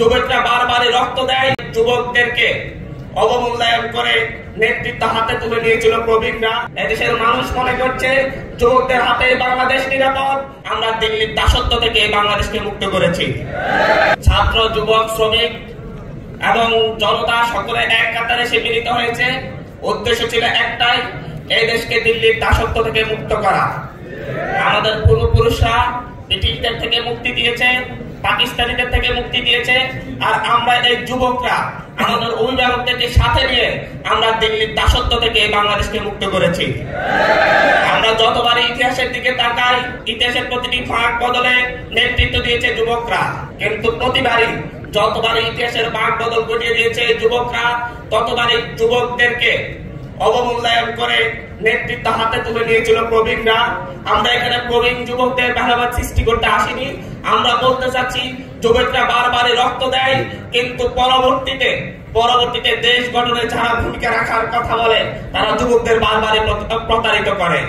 যুবকরা বারবারই রক্ত দেয়, যুবকদেরকে অবমূল্যায়ন করে নেতৃত্ব হাতে তুলে নিয়েছিল প্রবীণরা। এদেশের মানুষ মনে করছে যুবকদের হাতে বাংলাদেশ নিরাপদ। আমরা দিল্লির দাসত্ব থেকে বাংলাদেশকে মুক্ত করেছি। ছাত্র, যুবক, শ্রমিক এবং জনতা সকলে এক কাতারে এসে মিলিত হয়েছে। উদ্দেশ্য ছিল একটাই, এই দেশকে দিল্লির দাসত্ব থেকে মুক্ত করা। আমাদের পূর্বপুরুষরা ব্রিটিশদের থেকে মুক্তি দিয়েছে, পাকিস্তানিদের থেকে মুক্তি দিয়েছে, আর আমরা এই যুবকরা আমাদের অভিভাবকদেরকে সাথে নিয়ে আমরা দিল্লির দাসত্ব থেকে বাংলাদেশকে মুক্ত করেছি। আমরা যতবারই ইতিহাসের দিকে তাকাই, ইতিহাসের প্রতিটি ফাঁক বদলে নেতৃত্ব দিয়েছে যুবকরা, কিন্তু প্রতিবারই যতবারই ইতিহাসের ফাঁক বদল ঘটিয়ে দিয়েছে যুবকরা, ততবারই যুবকদেরকে অবমূল্যায়ন করে নেতৃত্ব হাতে তুলে নিয়েছিল প্রবীণরা। আমরা এখানে প্রবীণ যুবকদের ভেদাভেদ সৃষ্টি করতে আসিনি। আমরা বলতে চাচ্ছি যুবকরা বারবারই রক্ত দেয়, কিন্তু পরবর্তীতে দেশ গঠনে যারা ভূমিকা রাখার কথা বলে তারা যুবকদের বারবারই প্রতারিত করে।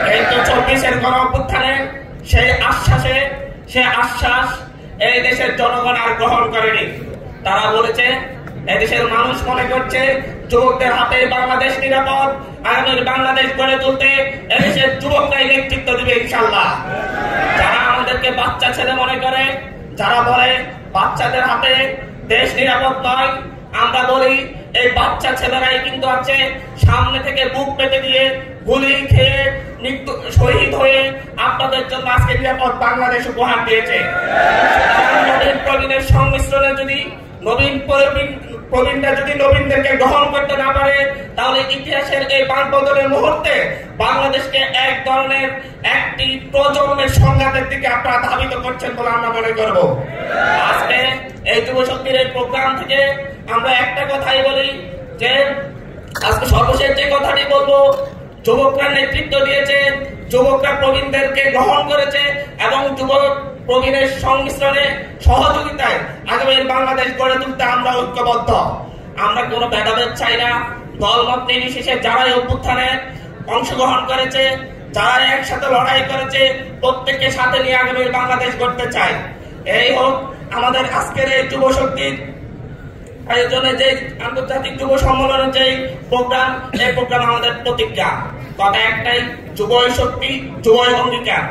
কিন্তু 24-এর গণঅভ্যুত্থানে সেই আশ্বাস এই দেশের জনগণ আর গ্রহণ করেনি। তারা বলেছে এদেশের মানুষ মনে করছে যুবকদের হাতে বাংলাদেশ নিরাপদ। আগামীর বাংলাদেশ গড়ে তুলতে এদেশের যুবকরাই নেতৃত্ব দিবে ইনশাআল্লাহ। যারা আমাদেরকে বাচ্চা ছেলে মনে করে, যারা বলে বাচ্চাদের হাতে দেশ নিরাপদ নয়, আমরা বলি এই বাচ্চা ছেলেরাই কিন্তু আছে সামনে থেকে বুক পেতে দিয়ে গুলি খেয়ে শহীদ হয়ে আপনাদের জন্য আজকে নিরাপদ বাংলাদেশ উপহার দিয়েছে। নবীন প্রবীণের সংমিশ্রণে যদি প্রবীণরা যদি নবীনদেরকে গ্রহণ করতে না পারে, তাহলে ইতিহাসের এই বাঁক বদলের মুহূর্তে বাংলাদেশকে এক ধরনের একটি প্রজন্মের সংঘাতের দিকে আপনারা ধাবিত করছেন বলে আমরা মনে করব। আজকে এই যুব শক্তির এই প্রোগ্রাম থেকে আমরা একটা কথাই বলি যে আজকে সর্বশেষ যে কথাটি বলবো, যুবকরা নেতৃত্ব দিয়েছে, যুবকরা প্রবীণদেরকে গ্রহণ করেছে এবং যুবক প্রবীণের সংমিশ্রণে সহযোগিতায় আগামীর বাংলাদেশ গড়ে তুলতে আমরা ঐক্যবদ্ধ। আমরা কোনো ভেদাভেদ চাই না। দলমত নির্বিশেষে যারাই অভ্যুত্থানে অংশগ্রহণ করেছে, যারা একসাথে লড়াই করেছে, প্রত্যেককে সাথে নিয়ে আগামীর বাংলাদেশ গড়তে চাই। এই হোক আমাদের আজকের এই যুব শক্তির আয়োজনে যে আন্তর্জাতিক যুব সম্মেলনের যে প্রোগ্রাম, এই প্রোগ্রাম আমাদের প্রতিজ্ঞা। কথা একটাই, যুবই শক্তি, যুবই অঙ্গীকার।